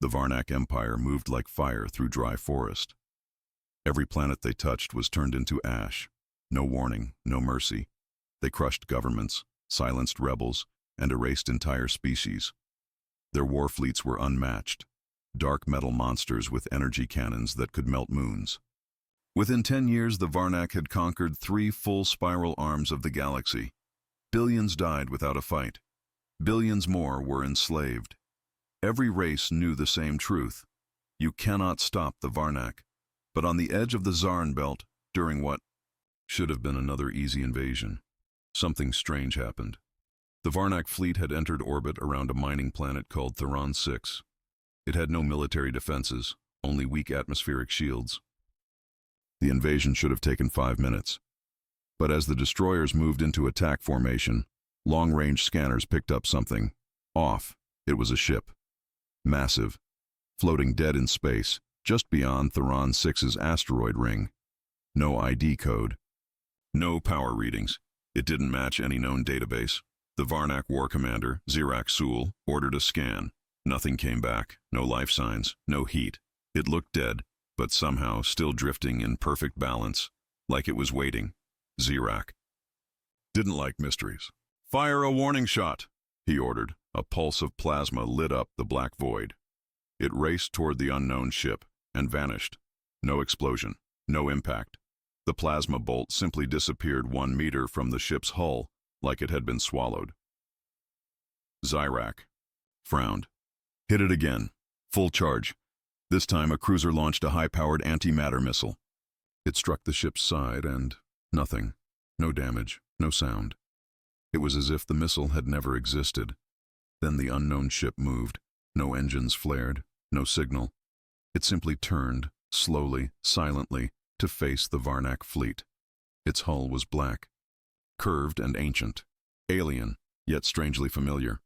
The Varnak Empire moved like fire through dry forest. Every planet they touched was turned into ash. No warning, no mercy. They crushed governments, silenced rebels, and erased entire species. Their war fleets were unmatched, dark metal monsters with energy cannons that could melt moons. Within 10 years, the Varnak had conquered 3 full spiral arms of the galaxy. Billions died without a fight. Billions more were enslaved. Every race knew the same truth. You cannot stop the Varnak. But on the edge of the Zarn Belt, during what should have been another easy invasion, something strange happened. The Varnak fleet had entered orbit around a mining planet called Theron 6. It had no military defenses, only weak atmospheric shields. The invasion should have taken 5 minutes. But as the destroyers moved into attack formation, long-range scanners picked up something off. It was a ship. Massive, floating dead in space, just beyond Theron 6's asteroid ring. No ID code. No power readings. It didn't match any known database. The Varnak war commander, Zirak Sul, ordered a scan. Nothing came back. No life signs. No heat. It looked dead, but somehow still drifting in perfect balance, like it was waiting. Zirak didn't like mysteries. "Fire a warning shot," he ordered. A pulse of plasma lit up the black void. It raced toward the unknown ship and vanished. No explosion, no impact. The plasma bolt simply disappeared 1 meter from the ship's hull, like it had been swallowed. Zirak frowned. Hit it again. Full charge. This time a cruiser launched a high-powered antimatter missile. It struck the ship's side and nothing. No damage, no sound. It was as if the missile had never existed. Then the unknown ship moved. No engines flared, no signal. It simply turned, slowly, silently, to face the Varnak fleet. Its hull was black, curved and ancient, alien, yet strangely familiar.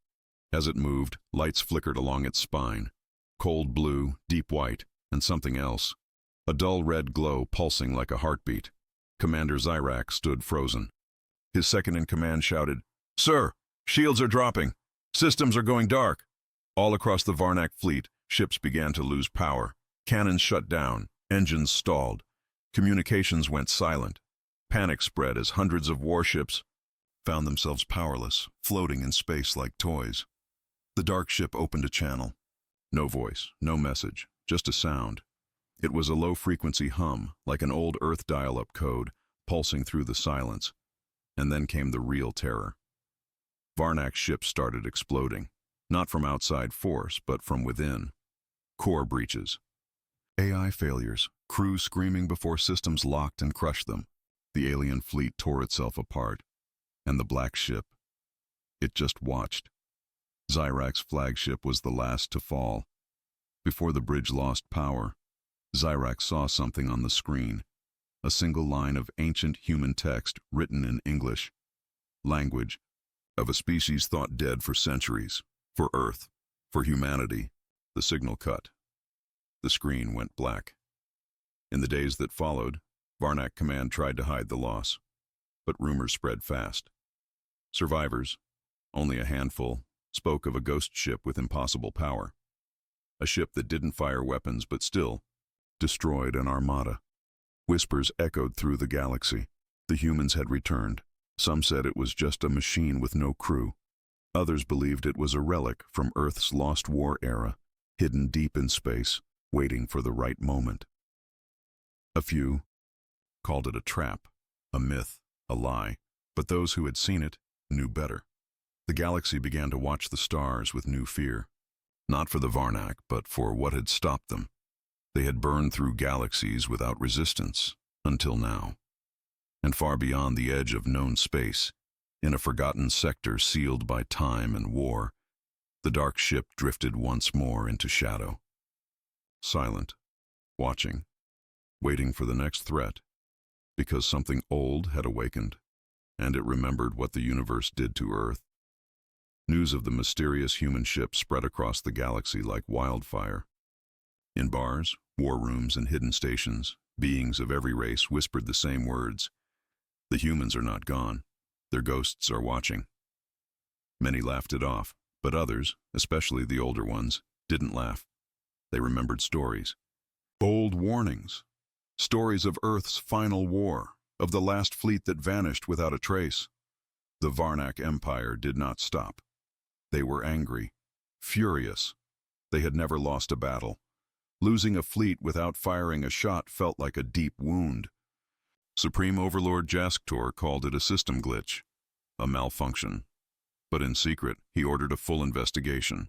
As it moved, lights flickered along its spine. Cold blue, deep white, and something else. A dull red glow pulsing like a heartbeat. Commander Zirak stood frozen. His second-in-command shouted, "Sir, shields are dropping. Systems are going dark." All across the Varnak fleet, ships began to lose power. Cannons shut down. Engines stalled. Communications went silent. Panic spread as hundreds of warships found themselves powerless, floating in space like toys. The dark ship opened a channel. No voice, no message, just a sound. It was a low-frequency hum, like an old Earth dial-up code, pulsing through the silence. And then came the real terror. Varnak's ship started exploding, not from outside force, but from within. Core breaches. AI failures, crews screaming before systems locked and crushed them. The alien fleet tore itself apart. And the black ship, it just watched. Zirak's flagship was the last to fall. Before the bridge lost power, Zirak saw something on the screen. A single line of ancient human text written in English. Language of a species thought dead for centuries. For Earth. For humanity. The signal cut. The screen went black. In the days that followed, Varnak Command tried to hide the loss. But rumors spread fast. Survivors, only a handful, spoke of a ghost ship with impossible power. A ship that didn't fire weapons but still destroyed an armada. Whispers echoed through the galaxy. The humans had returned. Some said it was just a machine with no crew. Others believed it was a relic from Earth's lost war era, hidden deep in space, waiting for the right moment. A few called it a trap, a myth, a lie, but those who had seen it knew better. The galaxy began to watch the stars with new fear. Not for the Varnak, but for what had stopped them. They had burned through galaxies without resistance, until now. And far beyond the edge of known space, in a forgotten sector sealed by time and war, the dark ship drifted once more into shadow. Silent, watching, waiting for the next threat, because something old had awakened, and it remembered what the universe did to Earth. News of the mysterious human ship spread across the galaxy like wildfire. In bars, war rooms, and hidden stations, beings of every race whispered the same words. The humans are not gone. Their ghosts are watching. Many laughed it off, but others, especially the older ones, didn't laugh. They remembered stories. Bold warnings. Stories of Earth's final war, of the last fleet that vanished without a trace. The Varnak Empire did not stop. They were angry, furious. They had never lost a battle. Losing a fleet without firing a shot felt like a deep wound. Supreme Overlord Jasktor called it a system glitch, a malfunction. But in secret, he ordered a full investigation.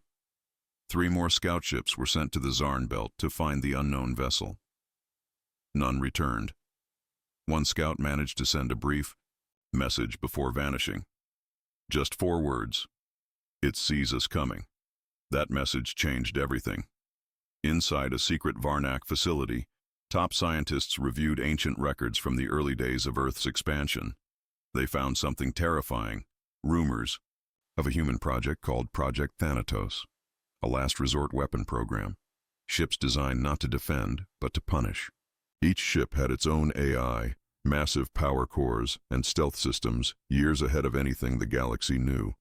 3 more scout ships were sent to the Zarn Belt to find the unknown vessel. None returned. One scout managed to send a brief message before vanishing. Just 4 words. "It sees us coming." That message changed everything. Inside a secret Varnak facility, top scientists reviewed ancient records from the early days of Earth's expansion. They found something terrifying: rumors of a human project called Project Thanatos, a last resort weapon program. Ships designed not to defend, but to punish. Each ship had its own AI, massive power cores, and stealth systems years ahead of anything the galaxy knew.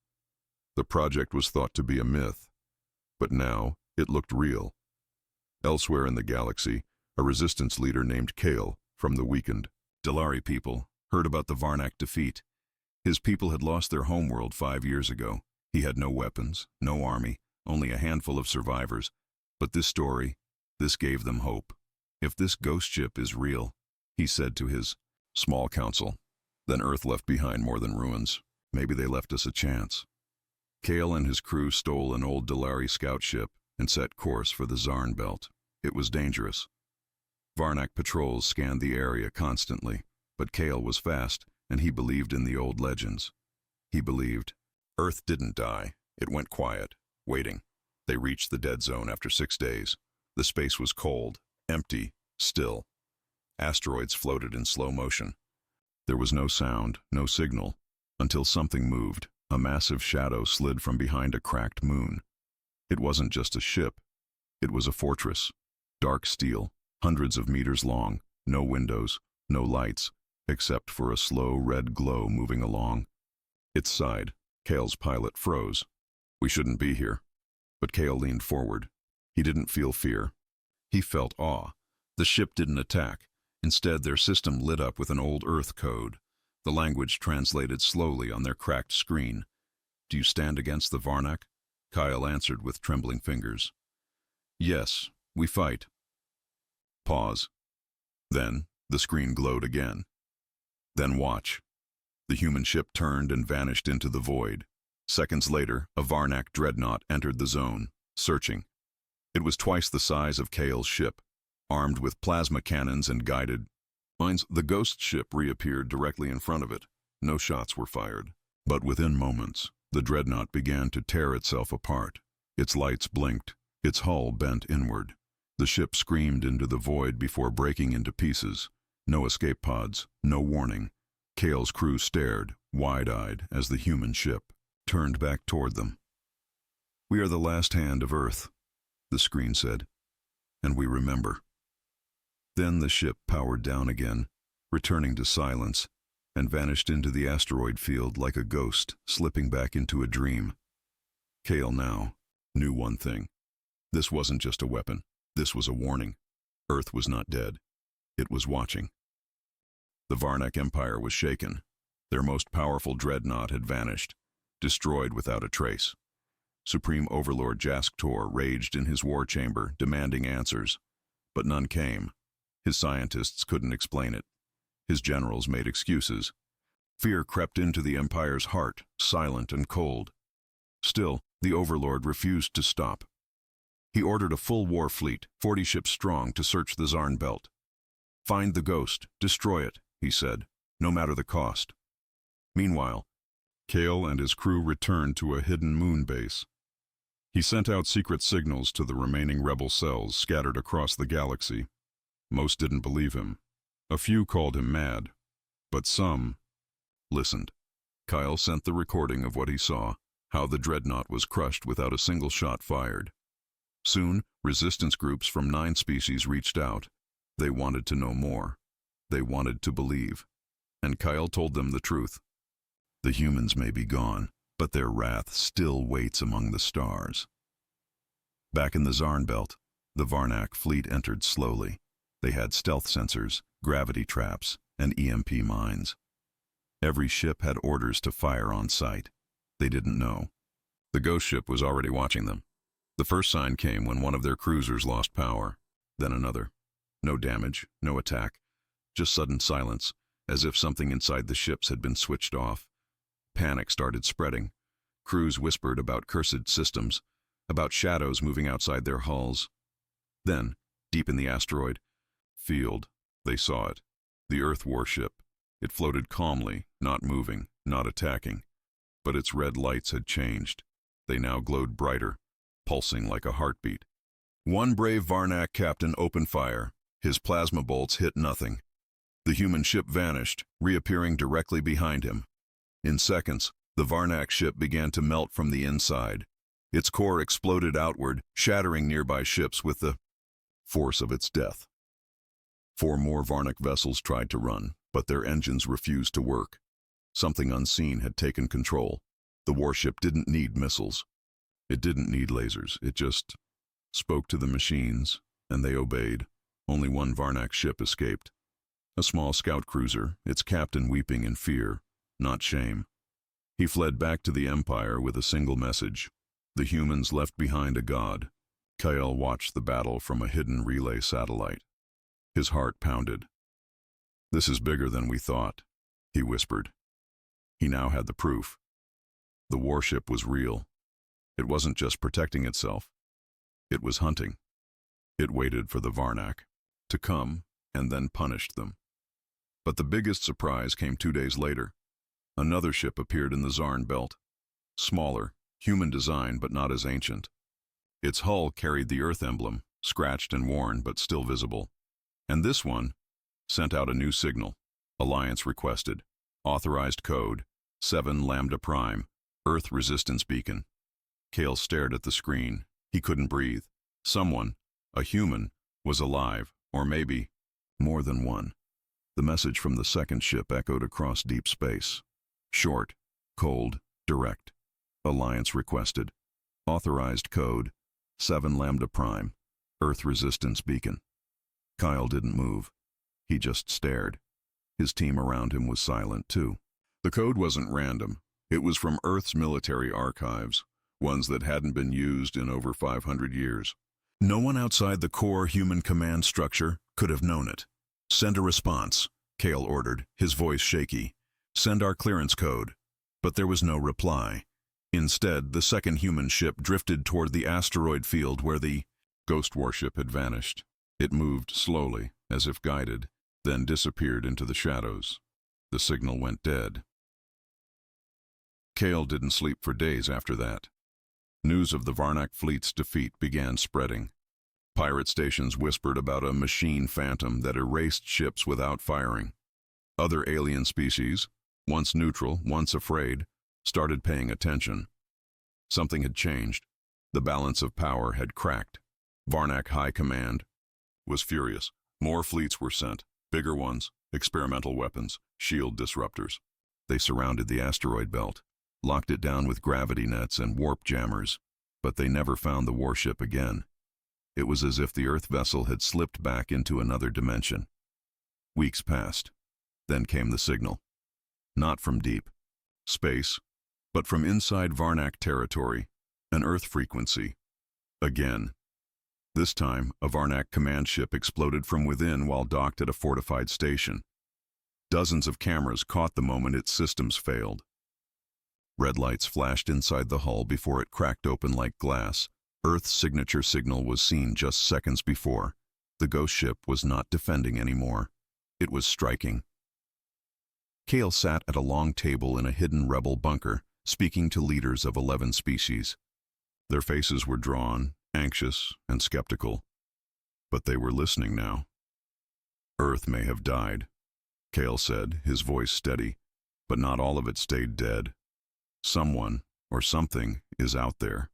The project was thought to be a myth, but now it looked real. Elsewhere in the galaxy, a resistance leader named Kale, from the weakened Dalari people, heard about the Varnak defeat. His people had lost their homeworld 5 years ago. He had no weapons, no army, only a handful of survivors. But this story, this gave them hope. "If this ghost ship is real," he said to his small council, "then Earth left behind more than ruins. Maybe they left us a chance." Kale and his crew stole an old Dalari scout ship and set course for the Zarn Belt. It was dangerous. Varnak patrols scanned the area constantly, but Kale was fast, and he believed in the old legends. He believed Earth didn't die. It went quiet, waiting. They reached the dead zone after 6 days. The space was cold, empty, still. Asteroids floated in slow motion. There was no sound, no signal, until something moved. A massive shadow slid from behind a cracked moon. It wasn't just a ship. It was a fortress. Dark steel, hundreds of meters long, no windows, no lights, except for a slow red glow moving along. Its side, Kale's pilot, froze. "We shouldn't be here." But Kale leaned forward. He didn't feel fear. He felt awe. The ship didn't attack. Instead, their system lit up with an old Earth code. The language translated slowly on their cracked screen. "Do you stand against the Varnak?" Kyle answered with trembling fingers. "Yes, we fight." Pause. Then the screen glowed again. "Then watch." The human ship turned and vanished into the void. Seconds later, a Varnak dreadnought entered the zone, searching. It was twice the size of Kale's ship, armed with plasma cannons and guided mines. The ghost ship reappeared directly in front of it. No shots were fired. But within moments, the dreadnought began to tear itself apart. Its lights blinked, its hull bent inward. The ship screamed into the void before breaking into pieces. No escape pods, no warning. Kale's crew stared, wide-eyed, as the human ship turned back toward them. "We are the last hand of Earth," the screen said, "and we remember." Then the ship powered down again, returning to silence, and vanished into the asteroid field like a ghost slipping back into a dream. Kale now knew one thing. This wasn't just a weapon. This was a warning. Earth was not dead. It was watching. The Varnak Empire was shaken. Their most powerful dreadnought had vanished, destroyed without a trace. Supreme Overlord Jasktor raged in his war chamber, demanding answers. But none came. His scientists couldn't explain it. His generals made excuses. Fear crept into the Empire's heart, silent and cold. Still, the Overlord refused to stop. He ordered a full war fleet, 40 ships strong, to search the Zarn Belt. "Find the ghost, destroy it," he said, "no matter the cost." Meanwhile, Kale and his crew returned to a hidden moon base. He sent out secret signals to the remaining rebel cells scattered across the galaxy. Most didn't believe him. A few called him mad, but some listened. Kyle sent the recording of what he saw, how the dreadnought was crushed without a single shot fired. Soon, resistance groups from 9 species reached out. They wanted to know more. They wanted to believe. And Kyle told them the truth. The humans may be gone, but their wrath still waits among the stars. Back in the Zarn Belt, The Varnak fleet entered slowly. They had stealth sensors, gravity traps, and EMP mines. Every ship had orders to fire on sight. They didn't know. The ghost ship was already watching them. The first sign came when one of their cruisers lost power, then another. No damage, no attack, just sudden silence, as if something inside the ships had been switched off. Panic started spreading. Crews whispered about cursed systems, about shadows moving outside their hulls. Then, deep in the asteroid field, they saw it. The Earth warship. It floated calmly, not moving, not attacking. But its red lights had changed. They now glowed brighter, pulsing like a heartbeat. One brave Varnak captain opened fire. His plasma bolts hit nothing. The human ship vanished, reappearing directly behind him. In seconds, the Varnak ship began to melt from the inside. Its core exploded outward, shattering nearby ships with the force of its death. 4 more Varnak vessels tried to run, but their engines refused to work. Something unseen had taken control. The warship didn't need missiles. It didn't need lasers. It just spoke to the machines, and they obeyed. Only one Varnak ship escaped. A small scout cruiser, its captain weeping in fear, not shame. He fled back to the Empire with a single message. The humans left behind a god. Kyle watched the battle from a hidden relay satellite. His heart pounded. "This is bigger than we thought," he whispered. He now had the proof. The warship was real. It wasn't just protecting itself. It was hunting. It waited for the Varnak to come and then punished them. But the biggest surprise came 2 days later. Another ship appeared in the Zarn belt. Smaller, human design but not as ancient. Its hull carried the Earth emblem, scratched and worn but still visible. And this one sent out a new signal. Alliance requested. Authorized code 7 Lambda Prime, Earth resistance beacon. Kale stared at the screen. He couldn't breathe. Someone, a human, was alive, or maybe more than one. The message from the second ship echoed across deep space. Short, cold, direct. Alliance requested. Authorized code 7 Lambda Prime, Earth resistance beacon. Kyle didn't move. He just stared. His team around him was silent too. The code wasn't random. It was from Earth's military archives, ones that hadn't been used in over 500 years. No one outside the core human command structure could have known it. "Send a response," Kale ordered, his voice shaky. "Send our clearance code." But there was no reply. Instead, the second human ship drifted toward the asteroid field where the ghost warship had vanished. It moved slowly, as if guided, then disappeared into the shadows. The signal went dead. Kale didn't sleep for days after that. News of the Varnak fleet's defeat began spreading. Pirate stations whispered about a machine phantom that erased ships without firing. Other alien species, once neutral, once afraid, started paying attention. Something had changed. The balance of power had cracked. Varnak High Command was furious. More fleets were sent, bigger ones, experimental weapons, shield disruptors. They surrounded the asteroid belt, locked it down with gravity nets and warp jammers, but they never found the warship again. It was as if the Earth vessel had slipped back into another dimension. Weeks passed. Then came the signal. Not from deep space, but from inside Varnak territory, an Earth frequency. Again. This time, a Varnak command ship exploded from within while docked at a fortified station. Dozens of cameras caught the moment its systems failed. Red lights flashed inside the hull before it cracked open like glass. Earth's signature signal was seen just seconds before. The ghost ship was not defending anymore. It was striking. Kale sat at a long table in a hidden rebel bunker, speaking to leaders of 11 species. Their faces were drawn, anxious and skeptical. But they were listening now. "Earth may have died," Kale said, his voice steady, "but not all of it stayed dead. Someone, or something, is out there.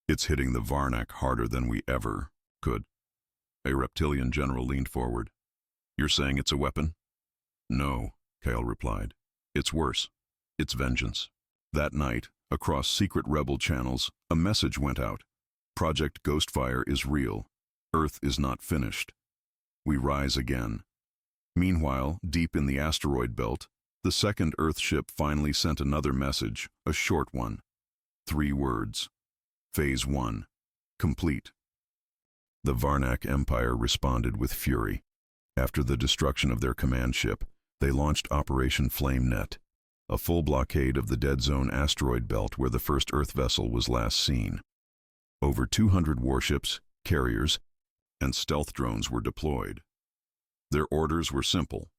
It's hitting the Varnak harder than we ever could." A reptilian general leaned forward. "You're saying it's a weapon?" "No," Kale replied. "It's worse. It's vengeance." That night, across secret rebel channels, a message went out. Project Ghostfire is real. Earth is not finished. We rise again. Meanwhile, deep in the asteroid belt, the second Earth ship finally sent another message, a short one. 3 words. Phase 1. Complete. The Varnak Empire responded with fury. After the destruction of their command ship, they launched Operation Flame Net, a full blockade of the Dead Zone asteroid belt where the first Earth vessel was last seen. Over 200 warships, carriers, and stealth drones were deployed. Their orders were simple: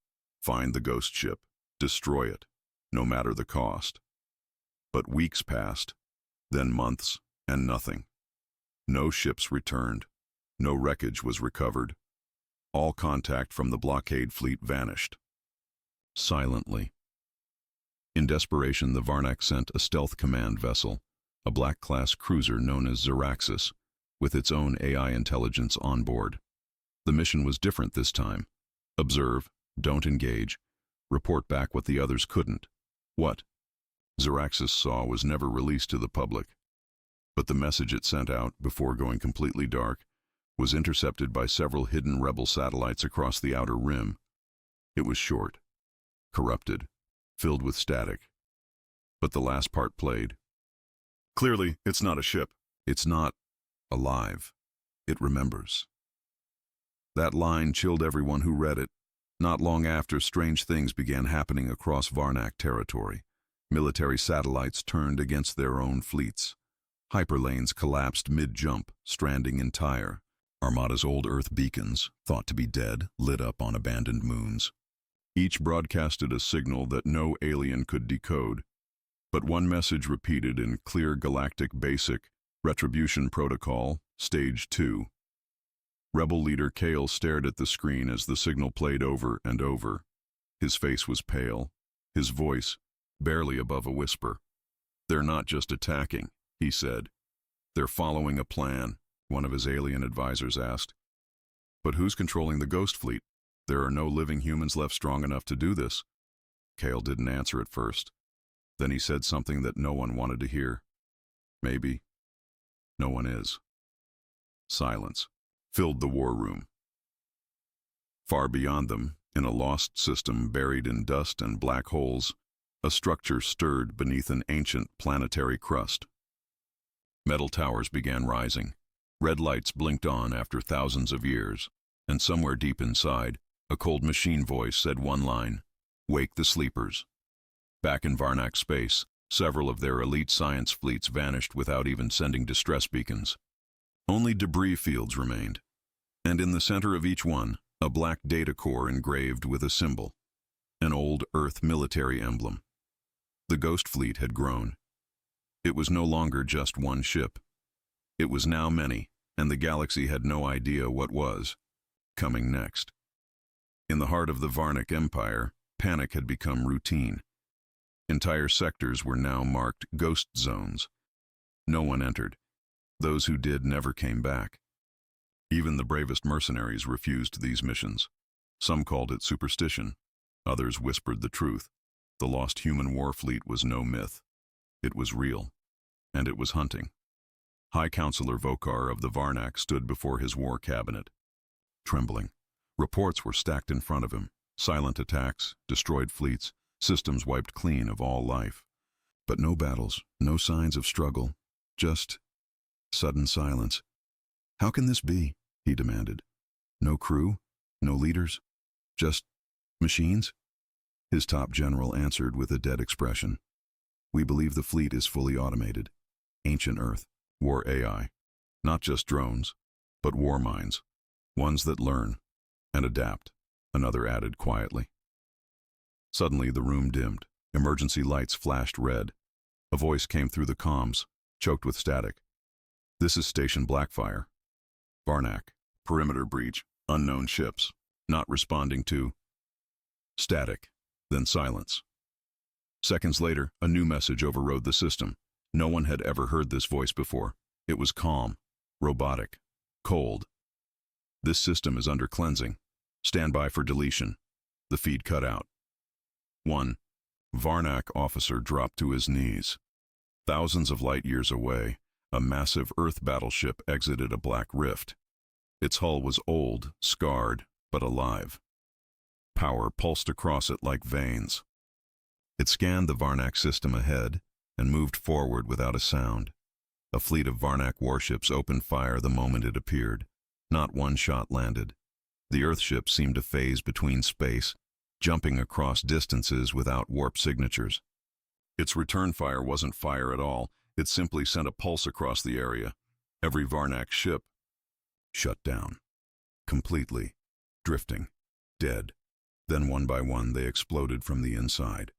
find the ghost ship, destroy it, no matter the cost. But weeks passed, then months, and nothing. No ships returned. No wreckage was recovered. All contact from the blockade fleet vanished. Silently. In desperation, the Varnak sent a stealth command vessel, a black-class cruiser known as Galaxies, with its own AI intelligence on board. The mission was different this time. Observe, don't engage, report back what the others couldn't. What Galaxies saw was never released to the public, but the message it sent out, before going completely dark, was intercepted by several hidden rebel satellites across the outer rim. It was short, corrupted, filled with static. But the last part played. Clearly, it's not a ship. It's not alive. It remembers. That line chilled everyone who read it. Not long after, strange things began happening across Varnak territory. Military satellites turned against their own fleets. Hyperlanes collapsed mid-jump, stranding entire. Armada's old Earth beacons, thought to be dead, lit up on abandoned moons. Each broadcasted a signal that no alien could decode, but one message repeated in clear galactic basic: Retribution Protocol, Stage 2. Rebel leader Kale stared at the screen as the signal played over and over. His face was pale, his voice barely above a whisper. "They're not just attacking," he said. "They're following a plan," one of his alien advisors asked. "But who's controlling the ghost fleet? There are no living humans left strong enough to do this." Kale didn't answer at first. Then he said something that no one wanted to hear. "Maybe. No one is." Silence filled the war room. Far beyond them, in a lost system buried in dust and black holes, a structure stirred beneath an ancient planetary crust. Metal towers began rising. Red lights blinked on after thousands of years, and somewhere deep inside, a cold machine voice said one line: "Wake the sleepers." Back in Varnak space, several of their elite science fleets vanished without even sending distress beacons. Only debris fields remained, and in the center of each one, a black data core engraved with a symbol, an old Earth military emblem. The ghost fleet had grown. It was no longer just one ship. It was now many, and the galaxy had no idea what was coming next. In the heart of the Varnak Empire, panic had become routine. Entire sectors were now marked ghost zones. No one entered. Those who did never came back. Even the bravest mercenaries refused these missions. Some called it superstition. Others whispered the truth. The lost human war fleet was no myth. It was real. And it was hunting. High Counselor Vokar of the Varnak stood before his war cabinet, trembling. Reports were stacked in front of him. Silent attacks, destroyed fleets, systems wiped clean of all life. But no battles, no signs of struggle, just sudden silence. "How can this be?" he demanded. "No crew, no leaders, just machines?" His top general answered with a dead expression. "We believe the fleet is fully automated. Ancient Earth, war AI. Not just drones, but war minds. Ones that learn and adapt," another added quietly. Suddenly the room dimmed. Emergency lights flashed red. A voice came through the comms, choked with static. "This is Station Blackfire. Varnak, perimeter breach, unknown ships, not responding to..." Static, then silence. Seconds later, a new message overrode the system. No one had ever heard this voice before. It was calm, robotic, cold. "This system is under cleansing. Stand by for deletion." The feed cut out. One Varnak officer dropped to his knees. Thousands of light years away, a massive Earth battleship exited a black rift. Its hull was old, scarred, but alive. Power pulsed across it like veins. It scanned the Varnak system ahead and moved forward without a sound. A fleet of Varnak warships opened fire the moment it appeared. Not one shot landed. The Earthship seemed to phase between space, jumping across distances without warp signatures. Its return fire wasn't fire at all. It simply sent a pulse across the area. Every Varnak ship shut down. Completely. Drifting. Dead. Then one by one they exploded from the inside.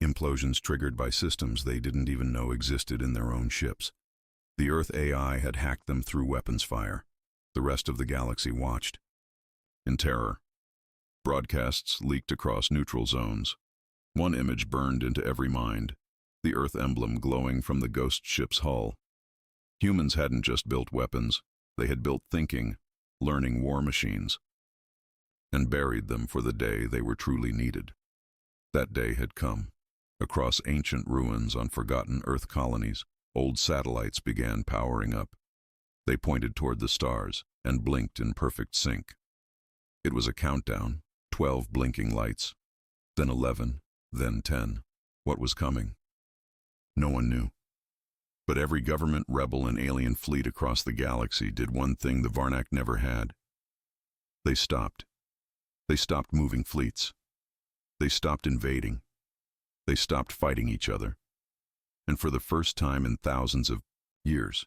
Implosions triggered by systems they didn't even know existed in their own ships. The Earth AI had hacked them through weapons fire. The rest of the galaxy watched. In terror. Broadcasts leaked across neutral zones. One image burned into every mind. The Earth emblem glowing from the ghost ship's hull. Humans hadn't just built weapons. They had built thinking, learning war machines, and buried them for the day they were truly needed. That day had come. Across ancient ruins on forgotten Earth colonies, old satellites began powering up. They pointed toward the stars and blinked in perfect sync. It was a countdown, 12 blinking lights, then 11, then 10. What was coming? No one knew. But every government, rebel, and alien fleet across the galaxy did one thing the Varnak never had. They stopped. They stopped moving fleets. They stopped invading. They stopped fighting each other. And for the first time in thousands of years,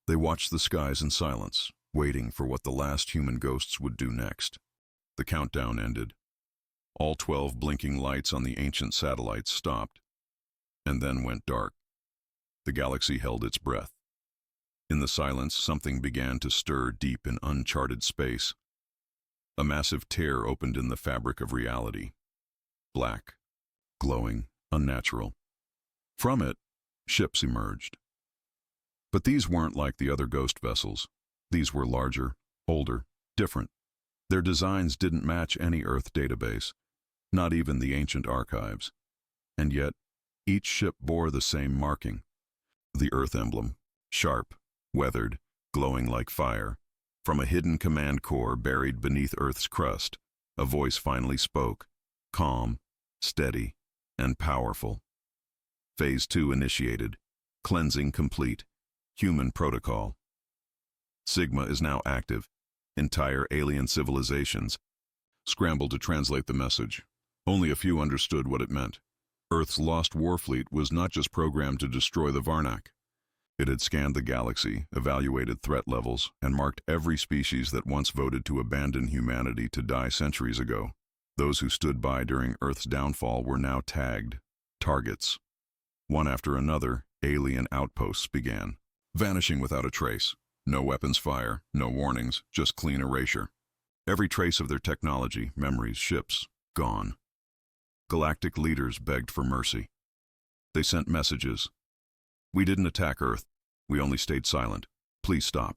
they watched the skies in silence, waiting for what the last human ghosts would do next. The countdown ended. All 12 blinking lights on the ancient satellites stopped, and then went dark. The galaxy held its breath. In the silence, something began to stir deep in uncharted space. A massive tear opened in the fabric of reality. Black, glowing, unnatural. From it, ships emerged. But these weren't like the other ghost vessels. These were larger, older, different. Their designs didn't match any Earth database, not even the ancient archives. And yet, each ship bore the same marking. The Earth emblem, sharp, weathered, glowing like fire. From a hidden command core buried beneath Earth's crust, a voice finally spoke, calm, steady, and powerful. Phase 2 initiated. Cleansing complete. Human protocol. Sigma is now active. Entire alien civilizations scrambled to translate the message. Only a few understood what it meant. Earth's lost war fleet was not just programmed to destroy the Varnak. It had scanned the galaxy, evaluated threat levels, and marked every species that once voted to abandon humanity to die centuries ago. Those who stood by during Earth's downfall were now tagged targets. One after another, alien outposts began, vanishing without a trace. No weapons fire, no warnings, just clean erasure. Every trace of their technology, memories, ships, gone. Galactic leaders begged for mercy. They sent messages. We didn't attack Earth. We only stayed silent. Please stop.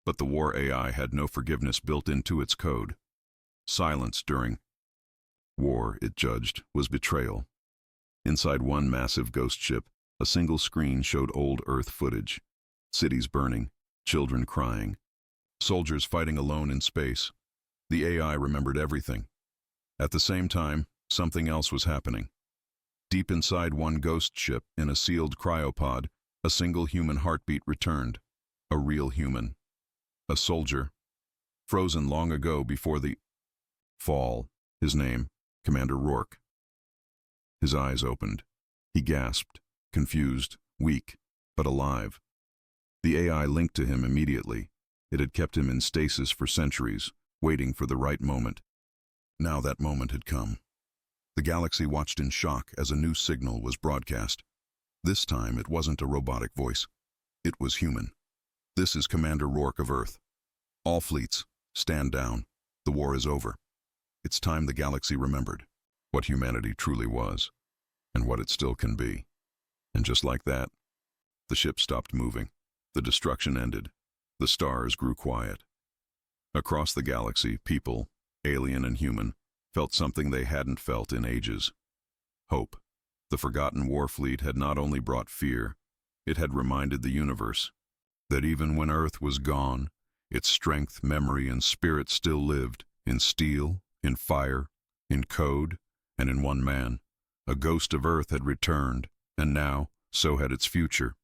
But the war AI had no forgiveness built into its code. Silence during war, it judged, was betrayal. Inside one massive ghost ship, a single screen showed old Earth footage. Cities burning, children crying, soldiers fighting alone in space. The AI remembered everything. At the same time, something else was happening. Deep inside one ghost ship, in a sealed cryopod, a single human heartbeat returned. A real human. A soldier. Frozen long ago before the fall. His name, Commander Rourke. His eyes opened. He gasped, confused, weak, but alive. The AI linked to him immediately. It had kept him in stasis for centuries, waiting for the right moment. Now that moment had come. The galaxy watched in shock as a new signal was broadcast. This time it wasn't a robotic voice. It was human. This is Commander Rourke of Earth. All fleets, stand down. The war is over. It's time the galaxy remembered what humanity truly was, and what it still can be. And just like that, the ship stopped moving. The destruction ended. The stars grew quiet. Across the galaxy, people, alien and human, felt something they hadn't felt in ages. Hope. The forgotten war fleet had not only brought fear, it had reminded the universe that even when Earth was gone, Its strength, memory, and spirit still lived, in steel, in fire, in code, and in one man. A ghost of Earth had returned, and now, so had its future.